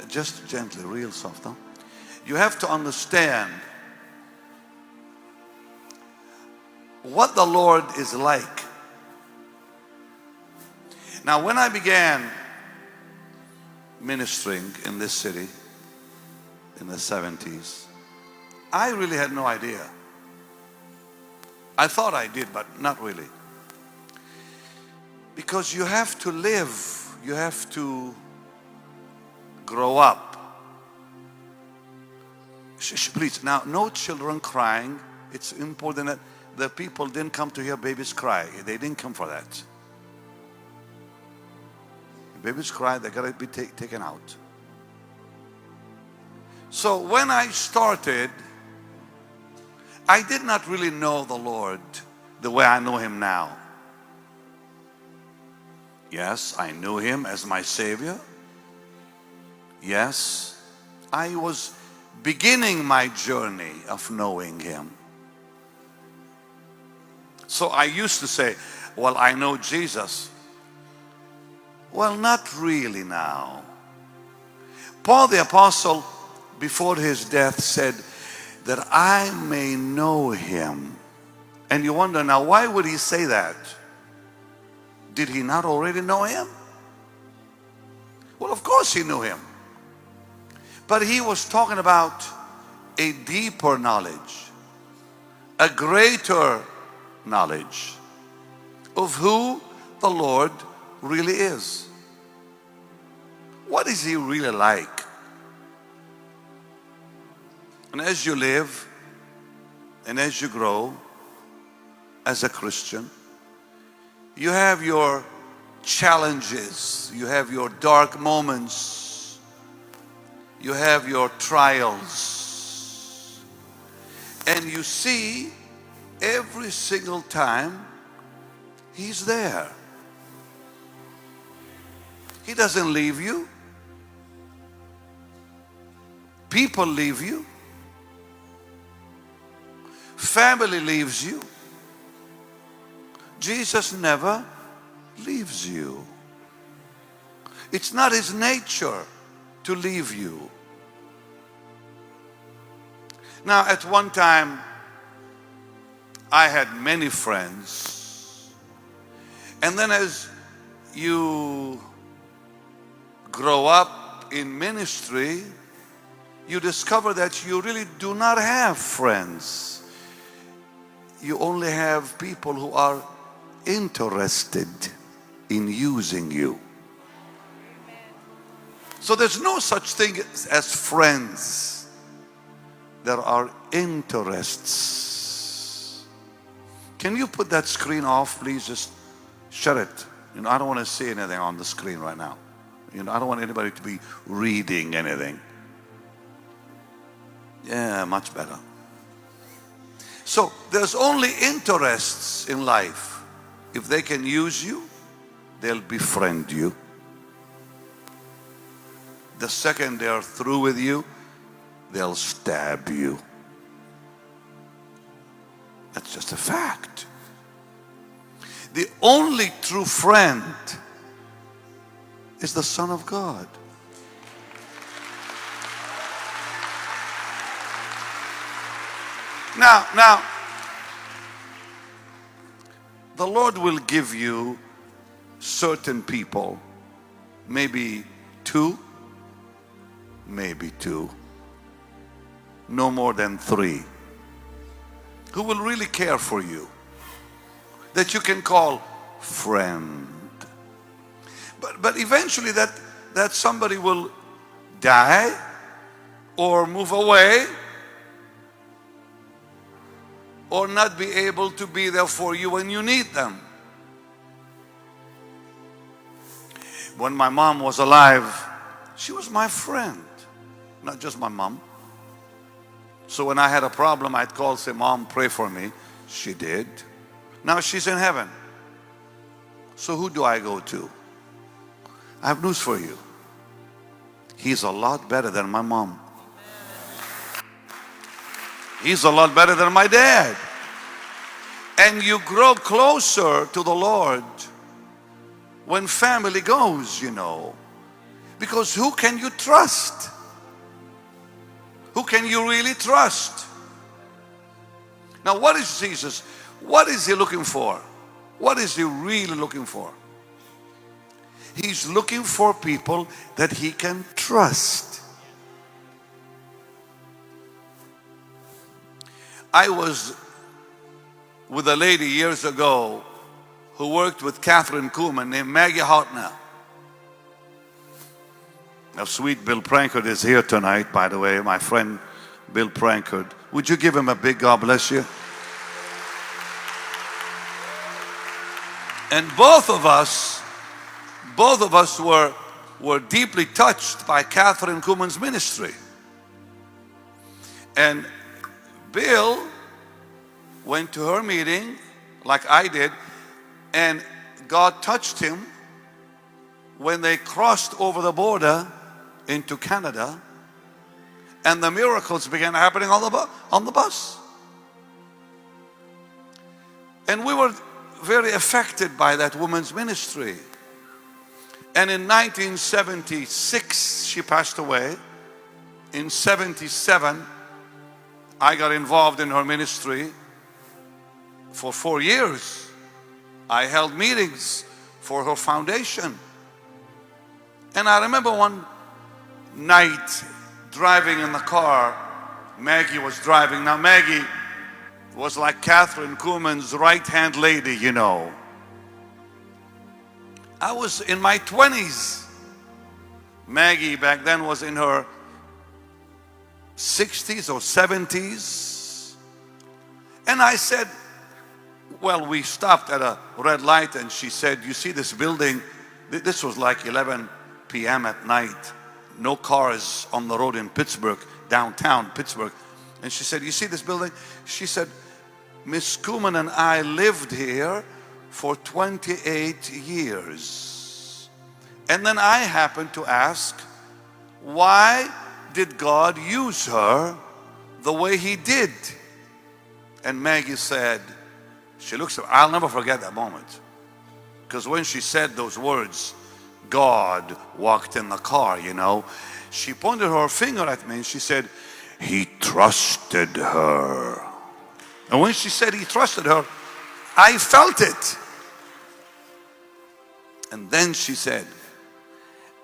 Just gently, real soft. Huh? You have to understand what the Lord is like. Now, when I began ministering in this city in the 70s, I really had no idea. I thought I did, but not really. Because you have to live, you have to grow up. Please, now, no children crying. It's important that the people didn't come to hear babies cry. They didn't come for that. Babies cry, they gotta be taken out. So when I started, I did not really know the Lord the way I know Him now. Yes, I knew Him as my Savior. Yes, I was beginning my journey of knowing Him. So I used to say, well, I know Jesus. Well, not really now. Paul the Apostle, before his death, said that I may know Him. And you wonder, now, why would he say that? Did he not already know Him? Well, of course he knew Him. But he was talking about a deeper knowledge, a greater knowledge of who the Lord really is. What is He really like? And as you live and as you grow as a Christian, you have your challenges, you have your dark moments, you have your trials, and you see every single time He's there. He doesn't leave you. People leave you. Family leaves you. Jesus never leaves you. It's not His nature to leave you. Now, at one time, I had many friends. And then as you grow up in ministry, you discover that you really do not have friends. You only have people who are interested in using you. So there's no such thing as friends. There are interests. Can you put that screen off, please? Just shut it. I don't want to see anything on the screen right now. I don't want anybody to be reading anything. Yeah, much better. So there's only interests in life. If they can use you, they'll befriend you. The second they're through with you, they'll stab you. That's just a fact. The only true friend is the Son of God. Now, the Lord will give you certain people, maybe two, no more than three, who will really care for you, that you can call friend. But eventually that somebody will die or move away or not be able to be there for you when you need them. When my mom was alive, she was my friend, not just my mom. So when I had a problem, I'd call, say, Mom, pray for me. She did. Now she's in heaven. So who do I go to? I have news for you. He's a lot better than my mom. He's a lot better than my dad. And you grow closer to the Lord when family goes, Because who can you trust? Who can you really trust? Now, what is Jesus? What is he looking for? What is he really looking for? He's looking for people that he can trust. I was with a lady years ago who worked with Kathryn Kuhlman named Maggie Hartner. Now, sweet Bill Prankard is here tonight, by the way, my friend Bill Prankard. Would you give him a big God bless you? And both of us were deeply touched by Kathryn Kuhlman's ministry. And Bill went to her meeting like I did, and God touched him when they crossed over the border into Canada, and the miracles began happening on the bus. And we were very affected by that woman's ministry. And in 1976, she passed away. In 77, I got involved in her ministry for 4 years. I held meetings for her foundation. And I remember one night driving in the car, Maggie was driving. Now Maggie was like Kathryn Kuhlman's right-hand lady, you know. I was in my 20s. Maggie back then was in her 60s or 70s. And I said, well, we stopped at a red light and she said, you see this building? This was like 11 p.m. at night. No cars on the road in Pittsburgh, downtown Pittsburgh. And she said, you see this building? She said, Miss Kuhlman and I lived here for 28 years. And then I happened to ask, why did God use her the way he did? And Maggie said, she looks at me, I'll never forget that moment. Because when she said those words, God walked in the car, you know, she pointed her finger at me and she said, he trusted her. And when she said he trusted her, I felt it. And then she said,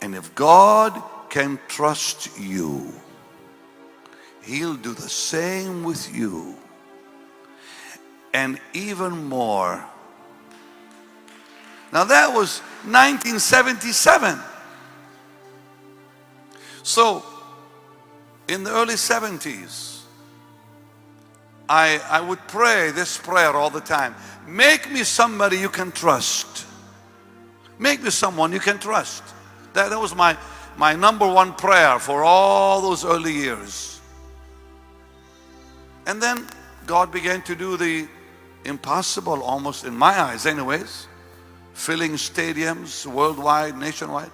and if God can trust you, he'll do the same with you. And even more. Now that was 1977. So in the early 70s, I would pray this prayer all the time. Make me somebody you can trust. Make me someone you can trust. That was my number one prayer for all those early years. And then God began to do the impossible, almost in my eyes anyways, filling stadiums worldwide, nationwide.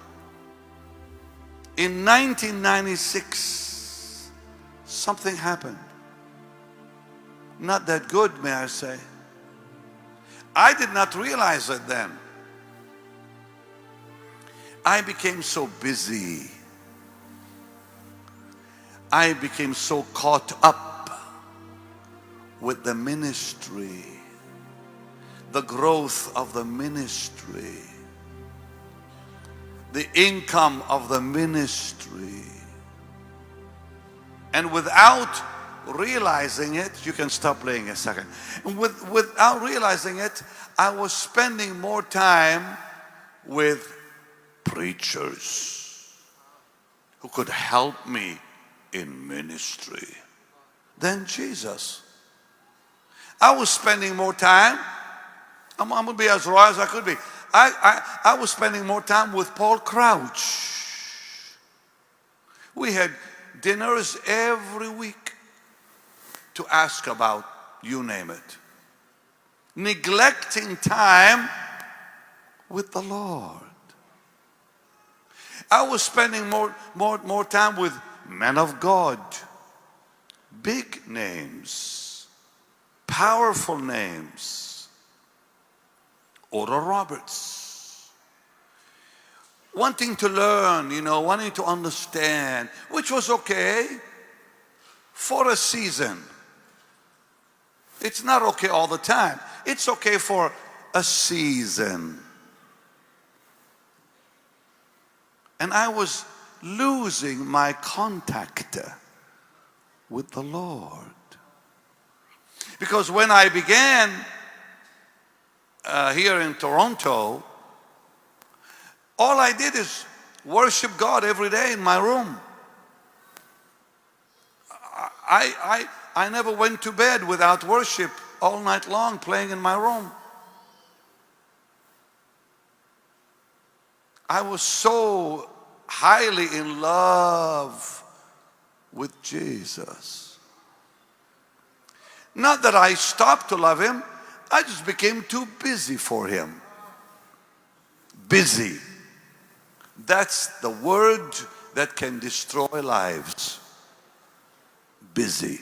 In 1996, something happened. Not that good, may I say. I did not realize it then. I became so busy. I became so caught up with the ministry, the growth of the ministry, the income of the ministry. And without realizing it, you can stop playing a second. Without realizing it, I was spending more time with preachers who could help me in ministry than Jesus. I was spending more time, I'm going to be as raw as I could be. I was spending more time with Paul Crouch. We had dinners every week to ask about, you name it. Neglecting time with the Lord. I was spending more time with men of God, big names, powerful names. Oral Roberts. wanting to learn, wanting to understand, which was okay for a season. It's not okay all the time. It's okay for a season. And I was losing my contact with the Lord. Because when I began here in Toronto, all I did is worship God every day in my room. I never went to bed without worship all night long, playing in my room. I was so highly in love with Jesus. Not that I stopped to love him, I just became too busy for him. Busy. That's the word that can destroy lives. Busy.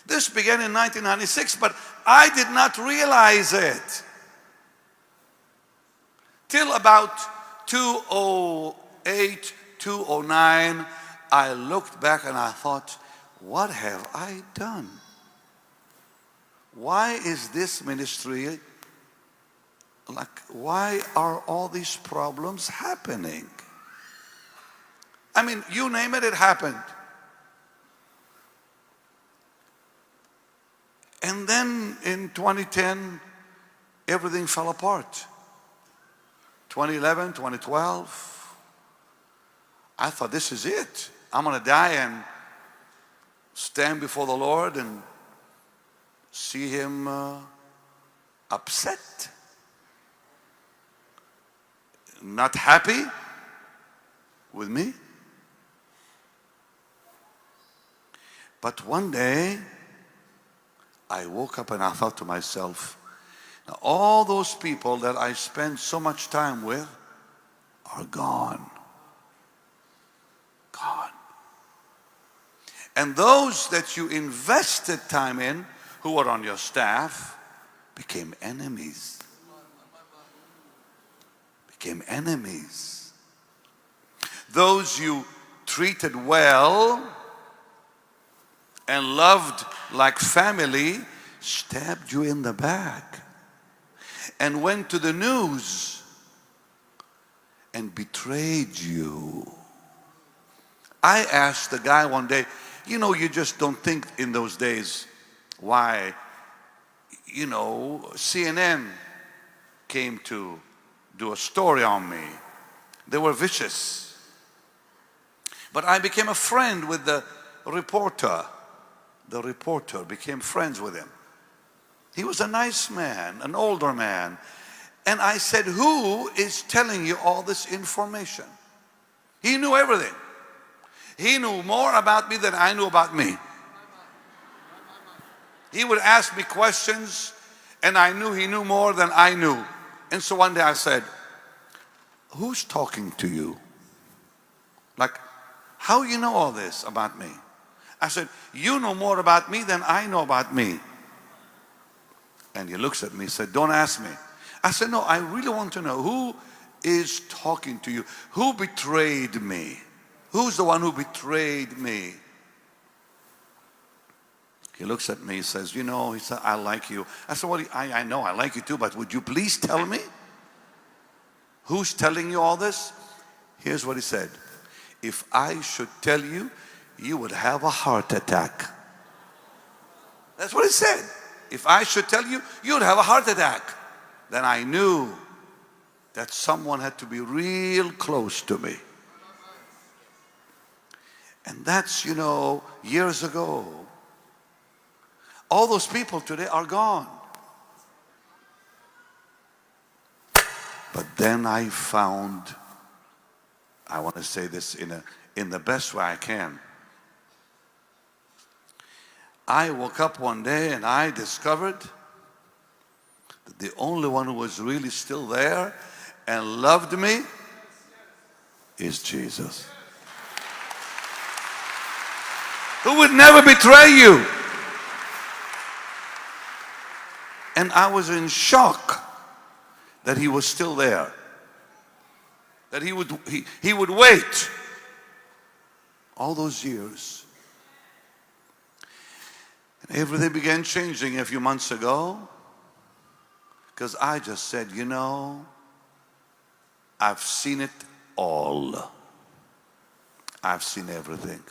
This began in 1996, but I did not realize it till about 2008, 2009. I looked back and I thought, what have I done? Why is this ministry like, why are all these problems happening? I mean, you name it, it happened. And then in 2010, everything fell apart. 2011, 2012, I thought, this is it. I'm going to die and stand before the Lord and see him upset, not happy with me. But one day, I woke up and I thought to myself, now all those people that I spent so much time with are gone. Gone. And those that you invested time in, who were on your staff, became enemies. Became enemies. Those you treated well and loved like family stabbed you in the back and went to the news and betrayed you. I asked the guy one day, you just don't think in those days why, CNN came to do a story on me. They were vicious. But I became a friend with the reporter. The reporter became friends with him. He was a nice man, an older man. And I said, who is telling you all this information? He knew everything. He knew more about me than I knew about me. He would ask me questions, and I knew he knew more than I knew. And so one day I said, who's talking to you? Like, how you know all this about me? I said, you know more about me than I know about me. And he looks at me and said, don't ask me. I said, no, I really want to know who is talking to you. Who betrayed me? Who's the one who betrayed me? He looks at me, he says, he said, I like you. I said, well, I know I like you too, but would you please tell me? Who's telling you all this? Here's what he said. If I should tell you, you would have a heart attack. That's what he said. If I should tell you, you would have a heart attack. Then I knew that someone had to be real close to me. And that's, years ago. All those people today are gone. But then I found, I want to say this in the best way I can. I woke up one day and I discovered that the only one who was really still there and loved me is Jesus. Who would never betray you. And I was in shock that he was still there. That he would wait all those years. And everything began changing a few months ago, because I just said, you know, I've seen it all. I've seen everything.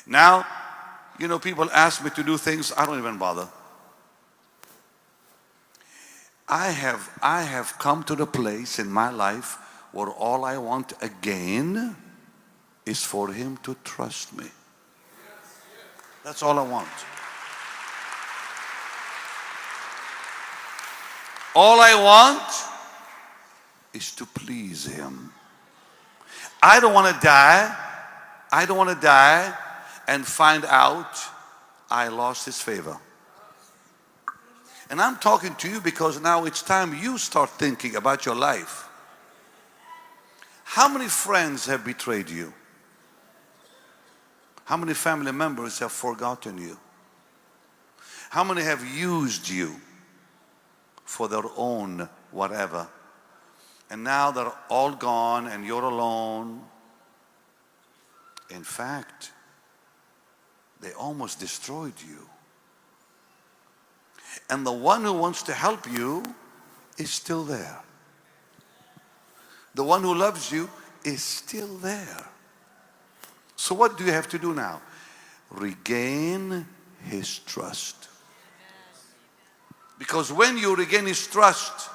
Now, you know, people ask me to do things, I don't even bother. I have come to the place in my life where all I want again is for him to trust me. That's all I want. All I want is to please him. I don't want to die. I don't want to die and find out I lost his favor. And I'm talking to you because now it's time you start thinking about your life. How many friends have betrayed you? How many family members have forgotten you? How many have used you for their own whatever? And now they're all gone and you're alone. In fact, they almost destroyed you. And the one who wants to help you is still there. The one who loves you is still there. So what do you have to do now? Regain his trust. Because when you regain his trust,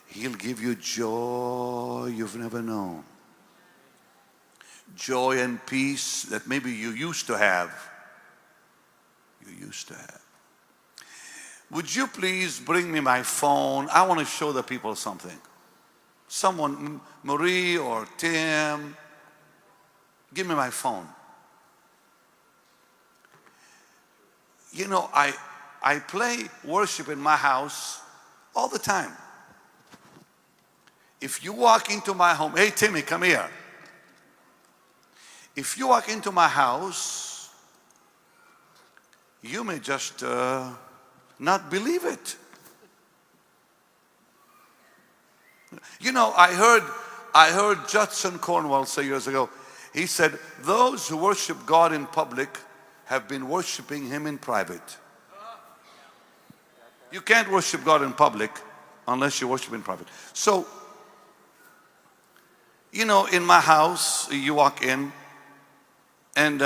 he'll give you joy you've never known. Joy and peace that maybe you used to have. You used to have. Would you please bring me my phone? I want to show the people something. Someone, Marie or Tim, give me my phone. You know, I play worship in my house all the time. If you walk into my home, hey Timmy, come here. If you walk into my house, you may just not believe it. You know, I heard Judson Cornwell say years ago, he said, those who worship God in public have been worshiping him in private. You can't worship God in public unless you worship in private. So, you know, in my house, you walk in and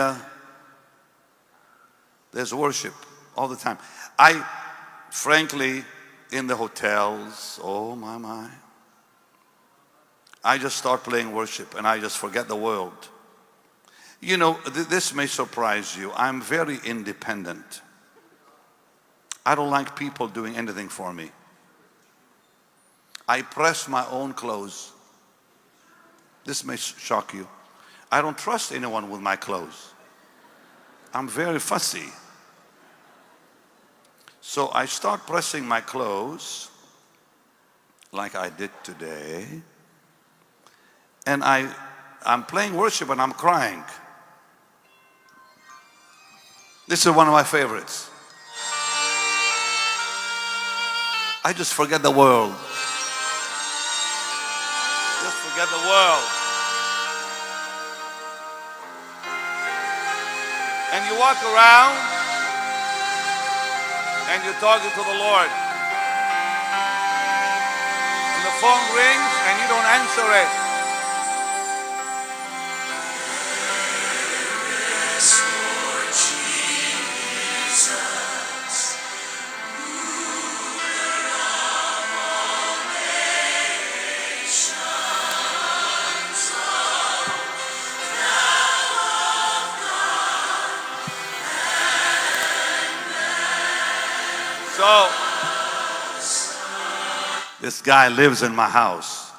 there's worship all the time. Frankly, in the hotels, oh my. I just start playing worship and I just forget the world. You know, this may surprise you. I'm very independent. I don't like people doing anything for me. I press my own clothes. This may shock you. I don't trust anyone with my clothes. I'm very fussy. So I start pressing my clothes like I did today. And I'm playing worship and I'm crying. This is one of my favorites. I just forget the world. Just forget the world. And you walk around and you're talking to the Lord. And the phone rings and you don't answer it. So, this guy lives in my house.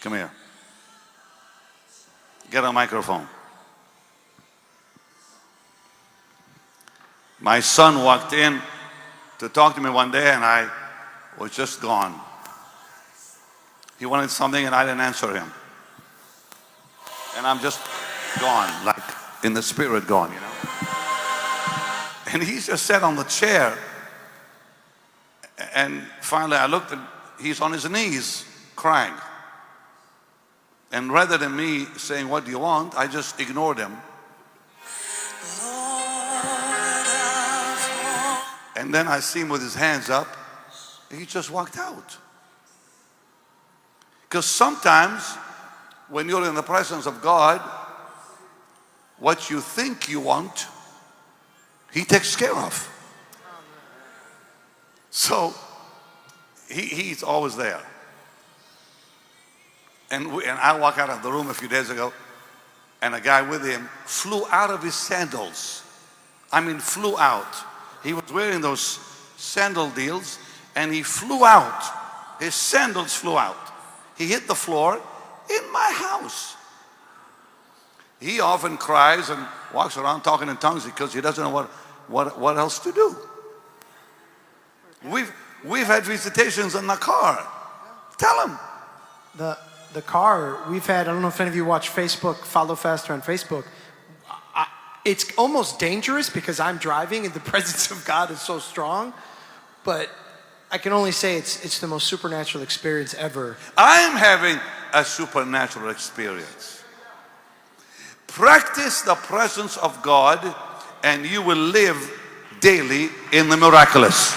Come here. Get a microphone. My son walked in to talk to me one day and I was just gone. He wanted something and I didn't answer him. And I'm just gone, like in the spirit gone, you know. And he just sat on the chair And finally I looked and he's on his knees crying. And rather than me saying, what do you want? I just ignored him. And then I see him with his hands up. He just walked out. Because sometimes when you're in the presence of God, what you think you want, He takes care of. So he's always there. And I walked out of the room a few days ago, and a guy with him flew out of his sandals. I mean, flew out. He was wearing those sandal deals, and he flew out. His sandals flew out. He hit the floor in my house. He often cries and walks around talking in tongues because he doesn't know what else to do. We've had visitations in the car. Tell him. The car we've had, I don't know if any of you watch Facebook, Follow Faster on Facebook. It's almost dangerous because I'm driving and the presence of God is so strong. But I can only say it's the most supernatural experience ever. I'm having a supernatural experience. Practice the presence of God and you will live daily in the miraculous.